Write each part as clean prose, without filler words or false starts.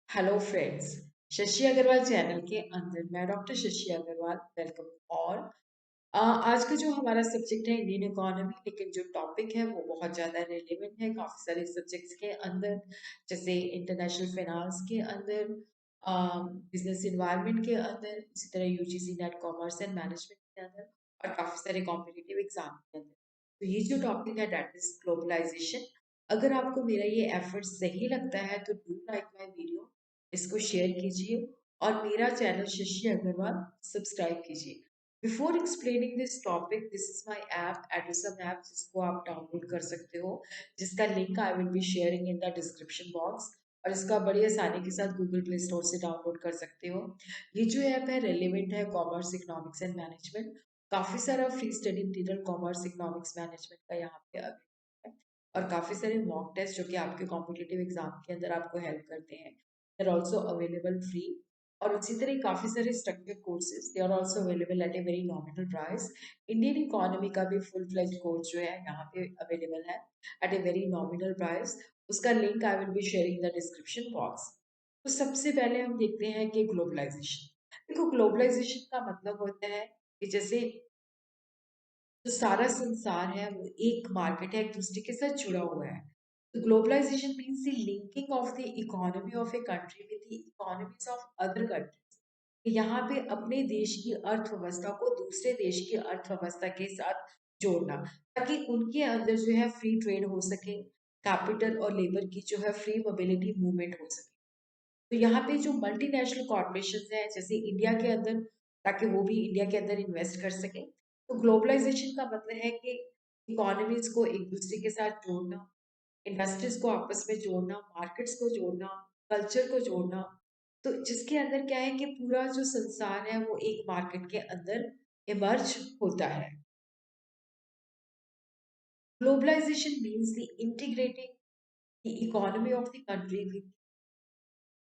Hello friends. Shashi Agarwal channel के अंदर मैं डॉक्टर शशि अग्रवाल वेलकम। और आज का जो हमारा सब्जेक्ट है इंडियन इकोनॉमी, लेकिन जो टॉपिक है वो बहुत ज़्यादा रेलेवेंट है काफ़ी सारे सब्जेक्ट्स के अंदर, जैसे इंटरनेशनल फाइनेंस के अंदर, बिजनेस इन्वायरमेंट के अंदर, इसी तरह UGC net commerce and management के अंदर और काफ़ी सारे कॉम्पिटिटिव एग्जाम के अंदर। तो ये जो टॉपिक है दैट इज ग्लोबलाइजेशन। अगर आपको मेरा ये एफर्ट सही लगता है तो डू लाइक माय वीडियो, इसको शेयर कीजिए और मेरा चैनल शशि अग्रवाल सब्सक्राइब कीजिए। Before explaining this topic, this is my app एडिसम ऐप, जिसको आप डाउनलोड कर सकते हो, जिसका link I will be sharing in the description box. और इसका बड़ी आसानी के साथ गूगल प्ले स्टोर से डाउनलोड कर सकते हो। ये जो ऐप है रेलिवेंट है कॉमर्स, इकोनॉमिक्स एंड मैनेजमेंट। काफ़ी सारा free study material commerce, economics, management का यहाँ पे अवेलेबल है। और काफ़ी सारे मॉक टेस्ट जो कि आपके कॉम्पिटिटिव एग्जाम के अंदर आपको हेल्प करते हैं, they are also available free. और उसी तरह काफ़ी सारे structured courses, they are also available at a very nominal price. Indian economy का भी फुल फ्लेज कोर्स जो है यहाँ पे अवेलेबल है at a very nominal price. उसका link I will be sharing the description box. तो सबसे पहले हम देखते हैं कि ग्लोबलाइजेशन। देखो, ग्लोबलाइजेशन का मतलब होता है कि जैसे जो सारा संसार है वो एक मार्केट है, एक दूसरे के साथ जुड़ा हुआ है। तो globalisation means the linking of the economy of a country with the economies of other countries. यहाँ पे अपने देश की अर्थव्यवस्था को दूसरे देश की अर्थव्यवस्था के साथ जोड़ना, ताकि उनके अंदर जो है फ्री ट्रेड हो सके, कैपिटल और लेबर की जो है फ्री मोबिलिटी मूवमेंट हो सके। तो यहाँ पे जो मल्टीनेशनल कॉर्पोरेशन है जैसे इंडिया के अंदर, ताकि वो भी इंडिया के अंदर इन्वेस्ट कर सके। तो ग्लोबलाइजेशन का मतलब है कि इकोनॉमीज को एक दूसरे के साथ जोड़ना, इंडस्ट्रीज को आपस में जोड़ना, मार्केट्स को जोड़ना, कल्चर को जोड़ना। तो जिसके अंदर क्या है कि पूरा जो संसार है वो एक मार्केट के अंदर इमर्ज होता है। Globalisation means the integrating the economy of the country with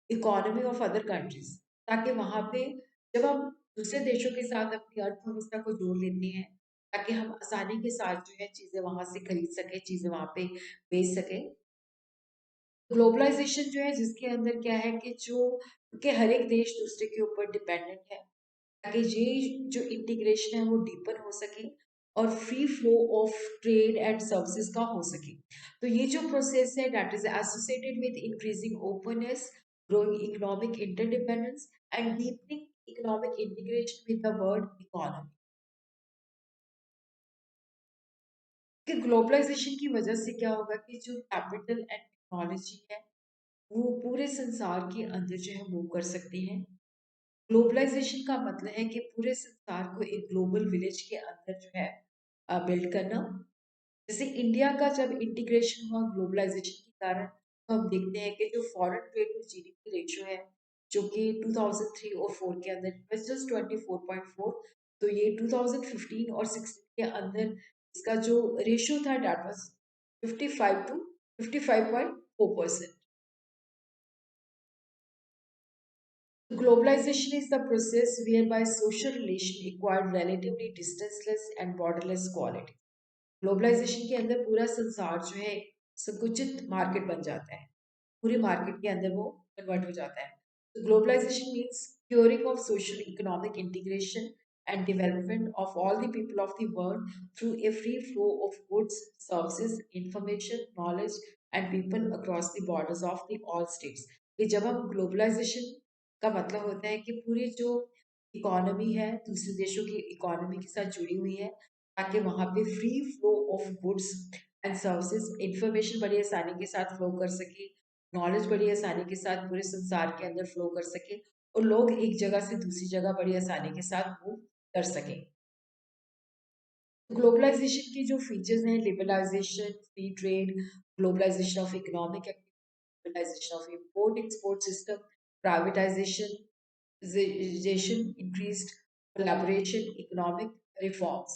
economy of other countries, ताकि वहां पे जब हम दूसरे देशों के साथ अपनी अर्थव्यवस्था को जोड़ लेते हैं, ताकि हम आसानी के साथ जो है चीजें वहां से खरीद सके, चीजें वहां पे बेच सके। ग्लोबलाइजेशन जो है जिसके अंदर क्या है कि जो कि हर एक देश दूसरे के ऊपर डिपेंडेंट है, ताकि ये जो इंटीग्रेशन है वो डीपन हो सके और free flow of trade and services का हो सके। तो ये जो प्रोसेस है that is associated with increasing openness, growing economic interdependence and deepening economic integration with the world economy. कि ग्लोबलाइजेशन की वजह से क्या होगा कि जो कैपिटल एंड टेक्नोलॉजी है वो पूरे संसार के अंदर जो है मूव कर सकते हैं। ग्लोबलाइजेशन का मतलब है कि पूरे संसार को एक ग्लोबल विलेज के अंदर जो है बिल्ड करना। जैसे इंडिया का जब इंटीग्रेशन हुआ ग्लोबलाइजेशन के कारण, तो हम देखते हैं कि जो foreign trade to GDP ratio है, जो कि 2003 और 4 के अंदर was just 24.4, तो ये 2015 और 16 के अंदर इसका जो रेशियो था that was 55 to 55.4%। Globalization is the process whereby social relation acquired relatively distanceless and borderless quality. Globalisation के अंदर पूरा संसार जो है संकुचित मार्केट बन जाता है, पूरे मार्केट के अंदर वो कन्वर्ट हो जाता है। Globalisation means curing of social economic integration and development of all the people of the world through a free flow of goods, services, information, knowledge and people across the borders of the all states. कि जब हम globalisation का मतलब होता है कि पूरी जो इकोनॉमी है दूसरे देशों की इकोनॉमी के साथ जुड़ी हुई है, ताकि वहाँ पे free flow of goods and services, information बड़ी आसानी के साथ फ्लो कर सके, नॉलेज बड़ी आसानी के साथ पूरे संसार के अंदर फ्लो कर सके, और लोग एक जगह से दूसरी जगह बड़ी आसानी के साथ मूव कर सकें। ग्लोबलाइजेशन के जो फीचर्स हैं, liberalisation, free trade, globalisation of economic activity, globalisation of import export system, privatisation, increased collaboration, economic reforms।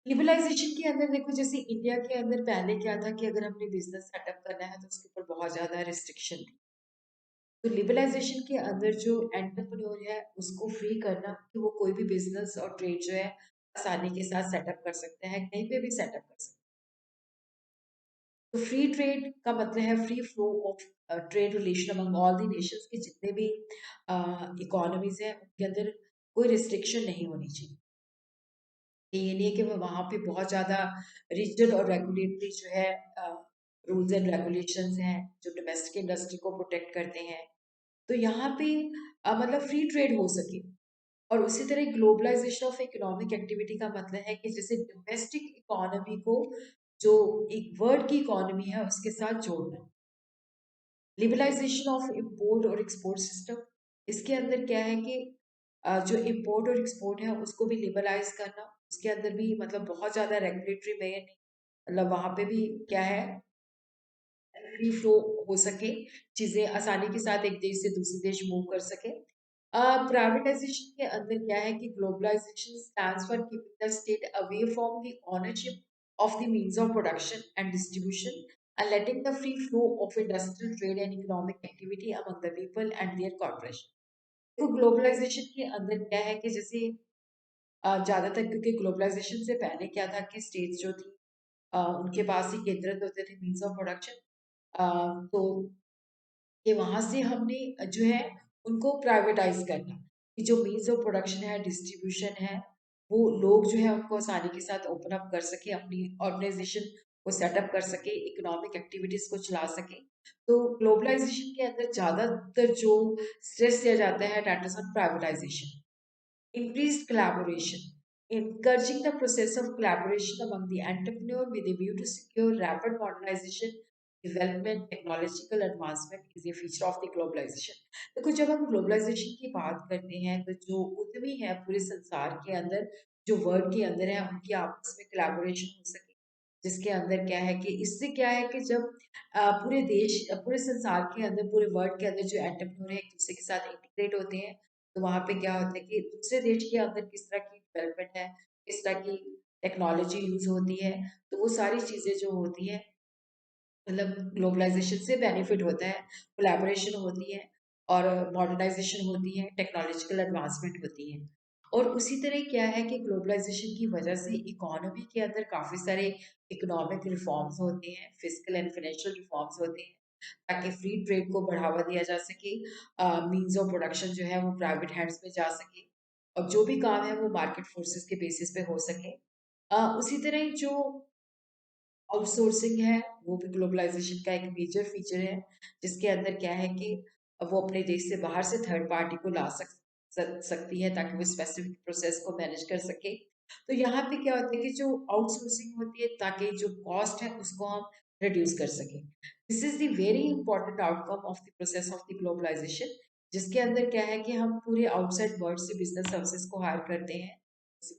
Liberalisation के अंदर देखो, जैसे इंडिया के अंदर पहले क्या था कि अगर हमने बिजनेस सेटअप करना है तो उसके ऊपर बहुत ज्यादा रिस्ट्रिक्शन थी। तो लिबरलाइजेशन के अंदर जो एंटरप्रेन्योर है उसको फ्री करना कि वो कोई भी बिजनेस और ट्रेड जो है आसानी के साथ सेटअप कर सकते हैं, कहीं पे भी सेटअप कर सकते हैं। तो फ्री ट्रेड का मतलब है free flow of trade relation among all the Nations के जितने भी इकोनॉमीज हैं उनके अंदर कोई रिस्ट्रिक्शन नहीं होनी चाहिए। ये नहीं है कि वो वहाँ पे बहुत ज़्यादा रिजिड और रेगुलेटरी जो है रूल्स एंड रेगुलेशंस हैं जो डोमेस्टिक इंडस्ट्री को प्रोटेक्ट करते हैं। तो यहाँ पे मतलब फ्री ट्रेड हो सके। और उसी तरह ग्लोबलाइजेशन ऑफ इकोनॉमिक एक्टिविटी का मतलब है कि जैसे डोमेस्टिक इकोनॉमी को जो एक वर्ल्ड की इकोनॉमी है उसके साथ जोड़ना। लिबरलाइजेशन ऑफ इंपोर्ट और एक्सपोर्ट सिस्टम, इसके अंदर क्या है कि जो इंपोर्ट और एक्सपोर्ट है उसको भी लिबरलाइज करना। उसके अंदर भी मतलब बहुत ज़्यादा रेगुलेटरी में नहीं, मतलब वहाँ पे भी क्या है फ्री फ्लो हो सके, चीजें आसानी के साथ एक देश से दूसरे देश मूव कर सके। प्राइवेटाइजेशन के अंदर क्या है कि globalisation stands for keeping the state away from the ownership of the means of production and distribution and letting the free flow of industrial trade and economic activity among the people and their corporation। तो globalisation के अंदर क्या है कि जैसे ज्यादातर क्योंकि globalisation से पहले क्या था कि स्टेट्स जो थी उनके पास ही केंद्रित होते थे मीन्स ऑफ प्रोडक्शन। तो कि वहां से हमने जो है उनको प्राइवेटाइज करना कि जो मीन्स ऑफ प्रोडक्शन है डिस्ट्रीब्यूशन है वो लोग जो है उनको आसानी के साथ ओपन अप कर सके, अपनी ऑर्गेनाइजेशन को सेटअप कर सके, इकोनॉमिक एक्टिविटीज को चला सके। तो ग्लोबलाइजेशन के अंदर ज्यादातर जो स्ट्रेस दिया जाता है that is on privatisation. Increased collaboration, encouraging the process of collaboration among the entrepreneur with a view to secure rapid modernization, development, technological advancement is a feature of the globalization। देखो जब हम globalisation की बात करते हैं तो जो उद्यमी है पूरे संसार के अंदर, जो वर्ल्ड के अंदर है, उनकी आपस में कोलैबोरेशन हो सके। जिसके अंदर क्या है कि इससे क्या है कि जब पूरे देश पूरे संसार के अंदर पूरे वर्ल्ड के अंदर जो एंटरप्रेन्योर है एक दूसरे के साथ इंटीग्रेट होते हैं, तो वहाँ पे क्या होता है कि दूसरे देश के अंदर किस तरह की डेवलपमेंट है, किस तरह की टेक्नोलॉजी यूज होती है, तो वो सारी चीजें जो होती है मतलब ग्लोबलाइजेशन से बेनिफिट होता है, कोलैबोरेशन होती है और मॉडर्नाइजेशन होती है, टेक्नोलॉजिकल एडवांसमेंट होती है। और उसी तरह क्या है कि ग्लोबलाइजेशन की वजह से इकोनॉमी के अंदर काफी सारे इकोनॉमिक रिफॉर्म्स होते हैं, फिजिकल एंड फाइनेंशियल रिफॉर्म्स होते हैं ताकि फ्री ट्रेड को बढ़ावा दिया जा सके, मीन्स ऑफ प्रोडक्शन जो है वो प्राइवेट हैंड्स में जा सके और जो भी काम है वो मार्केट फोर्सेस के बेसिस पे हो सके। उसी तरह जो आउटसोर्सिंग है वो भी ग्लोबलाइजेशन का एक मेजर फीचर है, जिसके अंदर क्या है कि वो अपने देश से बाहर से थर्ड पार्टी को ला सकती है ताकि वो स्पेसिफिक प्रोसेस को मैनेज कर सके। तो यहाँ पे क्या होता है कि जो आउटसोर्सिंग होती है ताकि जो कॉस्ट है उसको हम रिड्यूस कर सके। This is the very important outcome of the process of the globalisation, जिसके अंदर क्या है कि हम पूरे आउटसाइड वर्ल्ड से बिजनेस सर्विसेज को हायर करते हैं,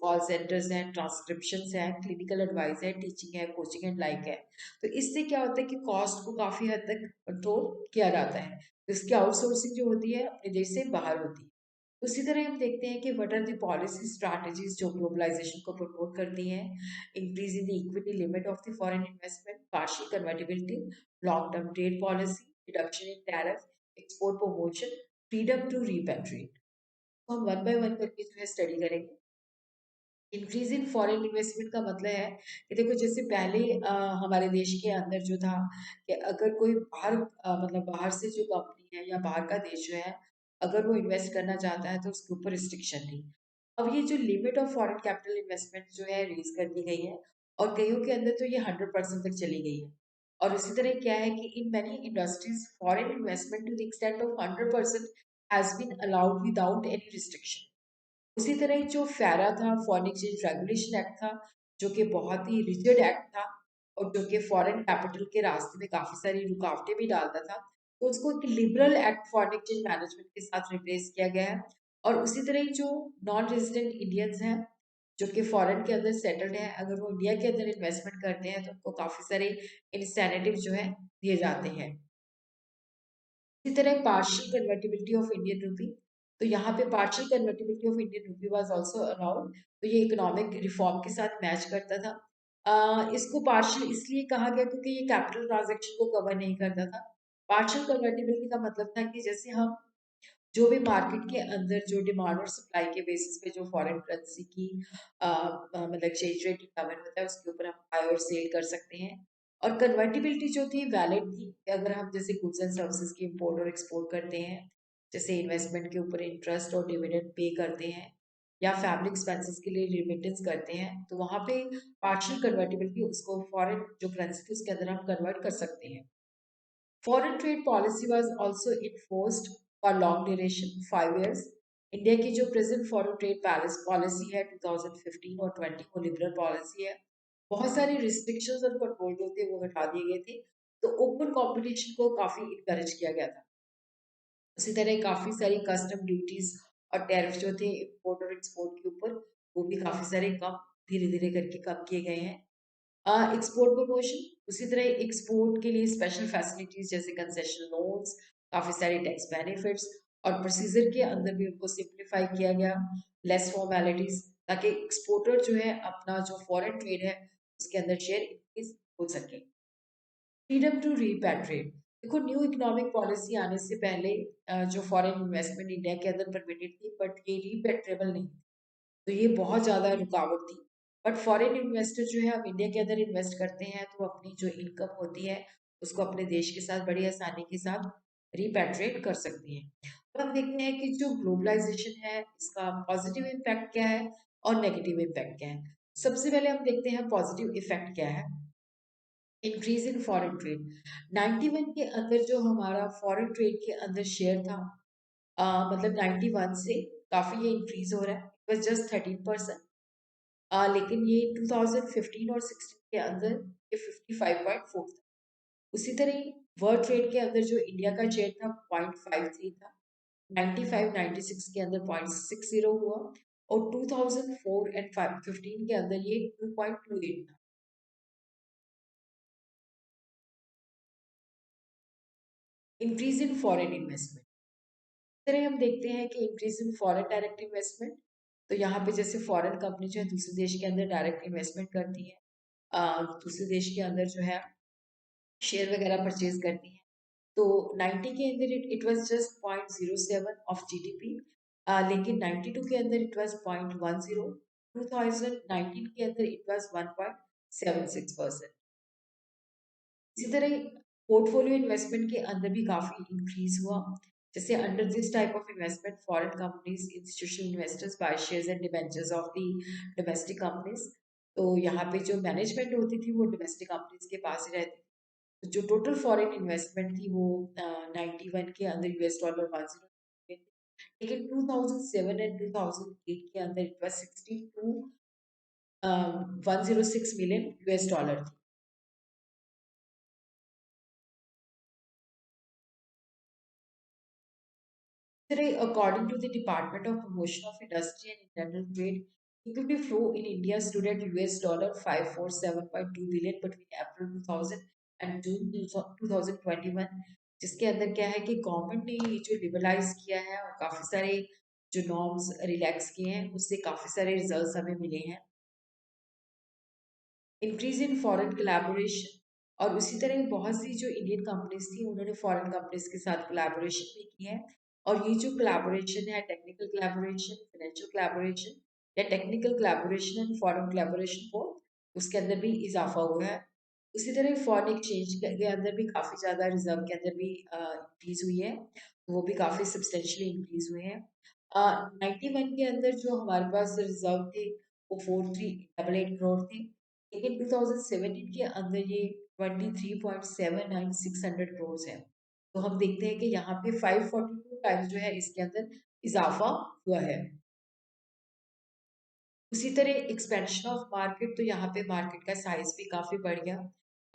कॉल सेंटर्स हैं, ट्रांसक्रिप्शंस हैं, क्लिनिकल एडवाइस है, टीचिंग है, कोचिंग एंड लाइक है। तो इससे क्या होता है कि कॉस्ट को काफी हद तक कंट्रोल किया जाता है। तो इसकी आउटसोर्सिंग जो होती है अपने देश से बाहर होती है। उसी तरह हम देखते हैं कि what are the policy strategies जो ग्लोबलाइजेशन को प्रमोट करती हैं। Increase in the equity limit of the foreign investment, partial convertibility, long term trade policy, reduction in tariff, export promotion, freedom to repatriate. तो हम वन बाय वन करके जो है study करेंगे। इंक्रीज इन फॉरेन इन्वेस्टमेंट का मतलब है कि देखो जैसे पहले हमारे देश के अंदर जो था कि अगर कोई बाहर मतलब बाहर से जो कंपनी है या बाहर का देश जो है अगर वो इन्वेस्ट करना चाहता है तो उसके ऊपर रिस्ट्रिक्शन थी। अब ये जो limit of foreign capital investment जो है रेज कर दी गई है और कईयों के अंदर तो ये 100% तक चली गई है। और इसी तरह क्या है कि in many industries foreign investment to the extent of 100% has been allowed without any restriction. उसी तरह जो फैरा था फॉरेन एक्सचेंज रेगुलेशन एक्ट था, जो कि बहुत ही रिजिड एक्ट था और जो कि फॉरेन कैपिटल के रास्ते में काफी सारी रुकावटें भी डालता था, तो उसको एक liberal act foreign exchange management के साथ रिप्लेस किया गया है। और उसी तरह जो नॉन रेजिडेंट इंडियंस हैं जो कि फॉरेन के अंदर सेटल्ड हैं, अगर वो इंडिया के अंदर इन्वेस्टमेंट करते हैं तो उनको काफी सारे इंसेंटिव जो है दिए जाते हैं। इसी तरह partial convertibility of Indian rupee, तो यहाँ पे partial convertibility of Indian rupee was also allowed. तो ये इकोनॉमिक रिफॉर्म के साथ मैच करता था। इसको पार्शियल इसलिए कहा गया क्योंकि ये कैपिटल ट्रांजैक्शन को कवर नहीं करता था। पार्शियल कन्वर्टिबिलिटी का मतलब था कि जैसे हम जो भी मार्केट के अंदर जो डिमांड और सप्लाई के बेसिस पे जो फॉरेन करेंसी की मतलब एक्सचेंज रेट डिटरमाइन होता है उसके ऊपर हम बाय और सेल कर सकते हैं। और कन्वर्टिबिलिटी जो थी वैलिड थी कि अगर हम जैसे गुड्स एंड सर्विसेज की इंपोर्ट और एक्सपोर्ट करते हैं, जैसे इन्वेस्टमेंट के ऊपर इंटरेस्ट और डिविडेंड पे करते हैं या फैमिली एक्सपेंसेस के लिए रिमिटेंस करते हैं, तो वहाँ पे पार्शियल कन्वर्टिबिलिटी उसको फॉरेन जो करेंसी थी उसके अंदर हम कन्वर्ट कर सकते हैं। Foreign trade policy was also enforced for long duration 5 years. India की जो प्रेजेंट फॉरेन ट्रेड पॉलिसी है 2015 और 20 वो लिबरल पॉलिसी है। बहुत सारे रिस्ट्रिक्शंस और कंट्रोल जो थे वो हटा दिए गए थे, तो ओपन कंपटीशन को काफी इनकरेज किया गया था। उसी तरह काफी सारी कस्टम ड्यूटीज और टैरिफ जो थे इंपोर्ट और एक्सपोर्ट के ऊपर वो भी काफी सारे कम धीरे धीरे करके कम किए गए हैं। एक्सपोर्ट प्रमोशन, उसी तरह एक्सपोर्ट के लिए स्पेशल फैसिलिटीज जैसे कंसेशन लोन्स, काफी सारे टैक्स बेनिफिट्स और प्रोसीजर के अंदर भी उनको सिंप्लीफाई किया गया, लेस फॉर्मेलिटीज, ताकि एक्सपोर्टर जो है अपना जो फॉरेन ट्रेड है उसके अंदर शेयर इंक्रीज हो सके। फ्रीडम टू रीपैट्रिएट, देखो न्यू इकोनॉमिक पॉलिसी आने से पहले जो फॉरेन इन्वेस्टमेंट इंडिया के अंदर परमिटेड थी, बट ये रीपैट्रिएबल नहीं, तो ये बहुत ज़्यादा रुकावट थी। बट फॉरेन इन्वेस्टर जो है, हम इंडिया के अंदर इन्वेस्ट करते हैं तो अपनी जो इनकम होती है उसको अपने देश के साथ बड़ी आसानी के साथ रिपैट्रिएट कर सकती हैं। तो हम देखते हैं कि जो ग्लोबलाइजेशन है इसका पॉजिटिव इम्पैक्ट क्या है और नेगेटिव इम्पैक्ट क्या है। सबसे पहले हम देखते हैं पॉजिटिव इफेक्ट क्या है। इंक्रीज इन फॉरेन ट्रेड, 91 के अंदर जो हमारा फॉरेन ट्रेड के अंदर शेयर था, मतलब 91 से काफी ये इंक्रीज हो रहा है, इट वाज जस्ट 13%। लेकिन ये 2015 और 16 के अंदर ये 55.4 था। उसी तरह वर्ल्ड ट्रेड के अंदर जो इंडिया का शेयर था 0.53 था, 95 96 के अंदर 0.60 हुआ और 2004 एंड 15 के अंदर ये 2.28 था। इंक्रीज इन फॉरेन इन्वेस्टमेंट, तरह हम देखते हैं कि increase in foreign direct investment, तो यहाँ पे जैसे फॉरेन कंपनी जो है दूसरे देश के अंदर डायरेक्ट इन्वेस्टमेंट करती है, दूसरे देश के अंदर जो है शेयर वगैरह परचेज करती है। तो 90 के अंदर it was just 0.07 of GDP, लेकिन 92 के अंदर इट वाज 0.10, 2019 के अंदर इट वाज 1.76%। इसी तरह पोर्टफोलियो इन्वेस्टमेंट के अंदर भी काफी इंक्रीज हुआ। जैसे under this type of investment foreign companies institutional investors by shares and debentures of the domestic companies, तो यहाँ पे जो मैनेजमेंट होती थी वो डोमेस्टिक कंपनीज के पास ही रहती थी। तो जो टोटल फॉरेन इन्वेस्टमेंट थी वो 91 के अंदर यूएस डॉलर 10, लेकिन 2007 एंड 2008 के अंदर it was 62 106 million US dollar थी। Today, according to the Department of Promotion of Industry and International Trade, equity flow in India stood at US dollar 547.2 billion between April 2000 and June 2021, जिसके अंदर क्या है कि government ने ये जो liberalise किया है और काफी सारे जो नॉर्म्स रिलैक्स किए हैं उससे काफी सारे रिजल्ट्स हमें मिले हैं। इंक्रीज इन फॉरेन कोलैबोरेशन, और उसी तरह बहुत सी जो इंडियन कंपनीज थी उन्होंने फॉरेन कंपनीज के साथ कोलैबोरेशन भी की है। और ये जो कोलैबोरेशन है टेक्निकल कोलैबोरेशन, फाइनेंशियल कोलैबोरेशन या technical collaboration and foreign collaboration both, उसके अंदर भी इजाफा हुआ है। उसी तरह फॉरेन एक्सचेंज के अंदर भी काफ़ी ज़्यादा रिजर्व के अंदर भी इंक्रीज हुई है, तो वो भी काफ़ी सब्सटेंशियली इंक्रीज हुए हैं। 91 के अंदर जो हमारे पास रिजर्व थे वो 4388 करोड़ थे, लेकिन 2017 के अंदर ये 23.79 600 करोड़ है। तो हम देखते हैं कि यहाँ पे 542 टाइम्स जो है इसके अंदर इजाफा हुआ है। उसी तरह एक्सपेंशन ऑफ मार्केट, तो यहाँ पे मार्केट का साइज भी काफी बढ़ गया।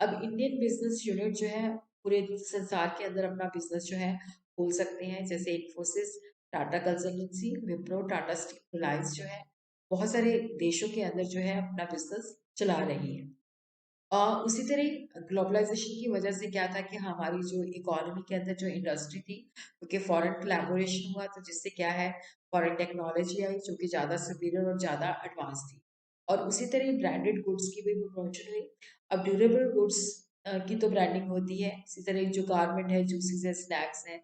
अब इंडियन बिजनेस यूनिट जो है पूरे संसार के अंदर अपना बिजनेस जो है खोल सकते हैं, जैसे इन्फोसिस, टाटा कंसल्टेंसी, विप्रो, टाटा स्टील, रिलायंस जो है बहुत सारे देशों के अंदर जो है अपना बिजनेस चला रही है। उसी तरह ग्लोबलाइजेशन की वजह से क्या था कि हमारी जो इकोनॉमी के अंदर जो इंडस्ट्री थी, क्योंकि फॉरेन कोलैबोरेशन हुआ तो जिससे क्या है फॉरेन टेक्नोलॉजी आई जो कि ज़्यादा सुपीरियर और ज़्यादा एडवांस थी। और उसी तरह ब्रांडेड गुड्स की भी प्रमोशन हुई। अब ड्यूरेबल गुड्स की तो ब्रांडिंग होती है, इसी तरह जो गारमेंट है, जूसेस है, स्नैक्स हैं,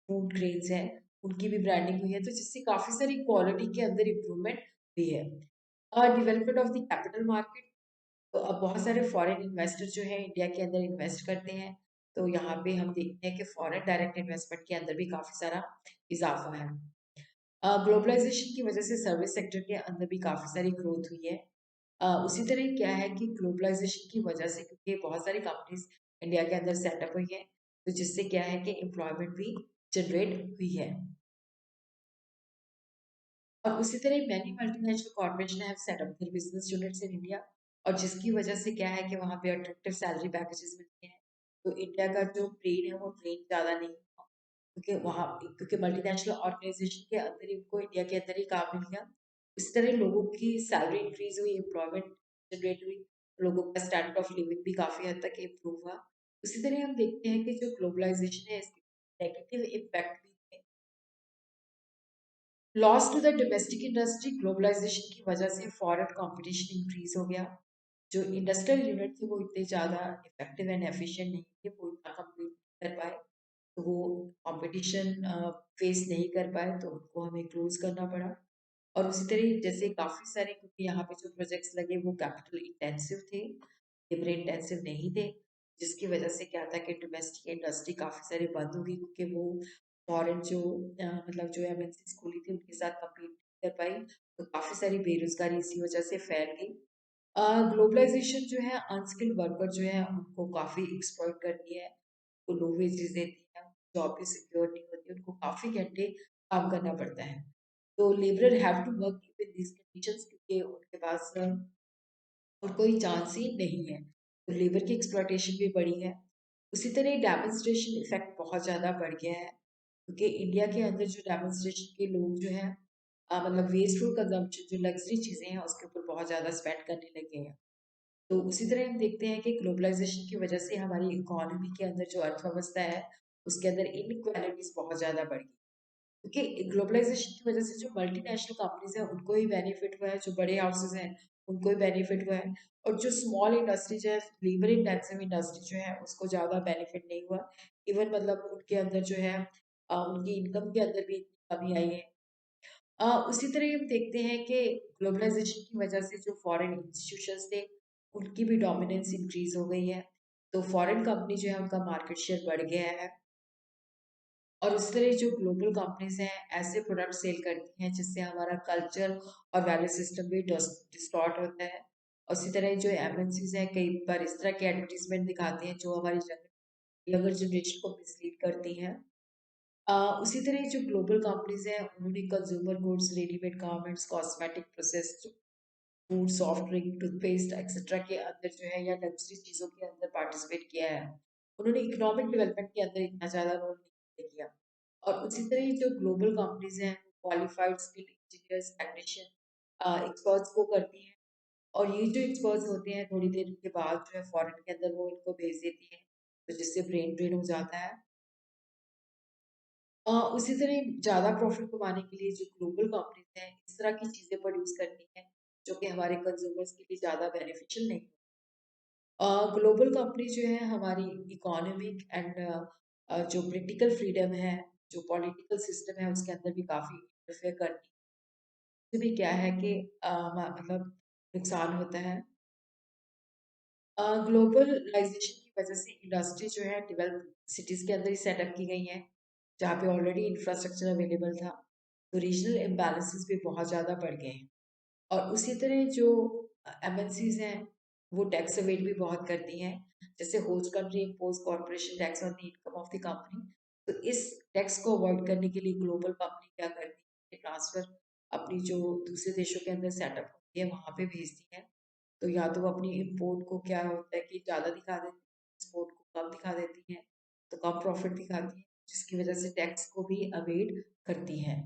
फूड ग्रेन्स हैं, उनकी भी ब्रांडिंग हुई है, तो जिससे काफ़ी सारी क्वालिटी के अंदर इम्प्रूवमेंट हुई है। Development of the capital market, तो अब बहुत सारे फॉरेन इन्वेस्टर जो है इंडिया के अंदर इन्वेस्ट करते हैं। तो यहाँ पे हम देखते हैं कि फॉरेन डायरेक्ट इन्वेस्टमेंट के अंदर भी काफी सारा इजाफा है। ग्लोबलाइजेशन की वजह से सर्विस सेक्टर के अंदर भी काफी सारी ग्रोथ हुई है। उसी तरह क्या है कि ग्लोबलाइजेशन की वजह से क्योंकि बहुत सारी कंपनीज इंडिया के अंदर सेटअप हुई है, तो जिससे क्या है कि एम्प्लॉयमेंट भी जनरेट हुई है। और उसी तरह many multinational corporation have set up their business units in India, और जिसकी वजह से क्या है कि वहाँ पे अट्रैक्टिव सैलरी पैकेजेस मिलते हैं। तो इंडिया का जो ट्रेड है वो ट्रेड ज़्यादा नहीं हुआ, क्योंकि वहाँ क्योंकि मल्टीनेशनल ऑर्गेनाइजेशन के अंदर ही उनको इंडिया के अंदर ही काम मिल गया। इस तरह लोगों की सैलरी इंक्रीज हुई, एम्प्लॉयमेंट जनरेट हुई, लोगों का स्टैंडर्ड ऑफ लिविंग भी काफ़ी हद तक इम्प्रूव हुआ। उसी तरह हम देखते हैं कि जो ग्लोबलाइजेशन है इसके नेगेटिव इम्पैक्ट भी थे। Loss to the domestic industry, globalisation की वजह से फॉरेन कंपटीशन इंक्रीज हो गया। जो इंडस्ट्रियल यूनिट थे वो इतने ज़्यादा इफेक्टिव एंड एफिशिएंट नहीं थे, वो इतना कम्पीट कर पाए, तो वो कंपटीशन फेस नहीं कर पाए, तो उनको हमें क्लोज करना पड़ा। और उसी तरह जैसे काफ़ी सारे, क्योंकि यहाँ पे जो प्रोजेक्ट्स लगे वो कैपिटल इंटेंसिव थे, लेबर इंटेंसिव नहीं थे, जिसकी वजह से क्या था कि डोमेस्टिक इंडस्ट्री काफ़ी सारी बंद हो गई, क्योंकि वो फॉरेन जो मतलब जो एमएनसीज खुली थी उनके साथ कम्पीट कर पाई, तो काफ़ी सारी बेरोजगारी इसी वजह से फैल गई। ग्लोबलाइजेशन जो है अनस्किल्ड वर्कर जो है उनको काफ़ी एक्सप्लॉइट करती है, वो लो वेजेस देती है, जॉब भी सिक्योर नहीं होती, उनको काफ़ी घंटे काम करना पड़ता है। तो labourer have to work with these conditions, क्योंकि उनके पास और कोई चांस ही नहीं है, तो लेबर की एक्सप्लॉइटेशन भी बढ़ी है। उसी तरह डेमोन्स्ट्रेशन इफेक्ट बहुत ज़्यादा बढ़ गया है, क्योंकि इंडिया के अंदर जो डेमोन्स्ट्रेशन के लोग जो हैं मतलब वेस्टफुल कंजम्पशन, जो लग्जरी चीज़ें हैं उसके ऊपर बहुत ज़्यादा स्पेंड करने लगे हैं। तो उसी तरह हम देखते हैं कि ग्लोबलाइजेशन की वजह से हमारी इकोनॉमी के अंदर जो अर्थव्यवस्था है उसके अंदर इनइक्वालिटीज बहुत ज़्यादा बढ़ गई, क्योंकि ग्लोबलाइजेशन की वजह से जो मल्टीनेशनल कंपनीज हैं उनको ही बेनिफिट हुआ है, जो बड़े हाउसेज हैं उनको ही बेनिफिट हुआ है, और जो स्मॉल इंडस्ट्री जो है, लेबर इंटेंसिव इंडस्ट्री जो है उसको ज़्यादा बेनिफिट नहीं हुआ। इवन मतलब उनके अंदर जो है उनकी इनकम के अंदर भी इतनी कमी आई है। उसी तरह हम देखते हैं कि ग्लोबलाइजेशन की वजह से जो फॉरेन इंस्टीट्यूशंस थे उनकी भी डोमिनेंस इंक्रीज हो गई है, तो फॉरेन कंपनी जो है उनका मार्केट शेयर बढ़ गया है। और इस तरह जो ग्लोबल कंपनीज हैं ऐसे प्रोडक्ट सेल करती हैं जिससे हमारा कल्चर और वैल्यू सिस्टम भी डिस्टॉर्ट होता है। और इसी तरह जो एमएनसीज हैं कई बार इस तरह के एडवर्टीजमेंट दिखाती हैं जो हमारी यंगर जनरेशन को मिसलीड करती हैं। उसी तरह जो ग्लोबल कंपनीज हैं उन्होंने consumer goods, readymade garments, cosmetic, processed food, soft drink, toothpaste etcetera के अंदर जो है या लग्जरी चीज़ों के अंदर पार्टिसिपेट किया है। उन्होंने इकोनॉमिक डेवलपमेंट के अंदर इतना ज़्यादा रोल नहीं किया। और उसी तरह जो ग्लोबल कंपनीज हैं qualified skilled engineers, technician, experts को करती हैं, और ये जो एक्सपर्ट्स होते हैं थोड़ी देर के बाद जो है फॉरेन के अंदर वो इनको भेज देती हैं, तो जिससे ब्रेन ड्रेन हो जाता है। उसी तरह ज़्यादा प्रॉफिट कमाने के लिए जो ग्लोबल कंपनीज हैं इस तरह की चीज़ें प्रोड्यूस करती हैं जो कि हमारे कंज्यूमर्स के लिए ज़्यादा बेनिफिशियल नहीं। ग्लोबल कंपनी जो है हमारी इकोनॉमिक एंड जो पॉलिटिकल फ्रीडम है, जो पॉलिटिकल सिस्टम है उसके अंदर भी काफ़ी इंटरफेयर करती है। इससे भी क्या है कि मतलब नुकसान होता है। ग्लोबलाइजेशन की वजह से इंडस्ट्री जो है डेवलप सिटीज़ के अंदर ही सेटअप की गई हैं, जहाँ पे ऑलरेडी इंफ्रास्ट्रक्चर अवेलेबल था, तो रीजनल इम्बैलेंसेस भी बहुत ज़्यादा बढ़ गए हैं। और उसी तरह जो एमएनसीज हैं वो टैक्स एवेड भी बहुत करती हैं, जैसे host country impose corporation tax on the income of the company. तो इस टैक्स को अवॉइड करने के लिए ग्लोबल कंपनी क्या करती है, ट्रांसफर अपनी जो दूसरे देशों के अंदर सेटअप होती है वहां पे भेजती है। तो या तो वो अपनी इम्पोर्ट को क्या होता है कि ज़्यादा दिखा देती है, एक्सपोर्ट को कम दिखा देती हैं, तो कम प्रॉफिट दिखाती है, जिसकी वजह से टैक्स को भी अवेड करती हैं।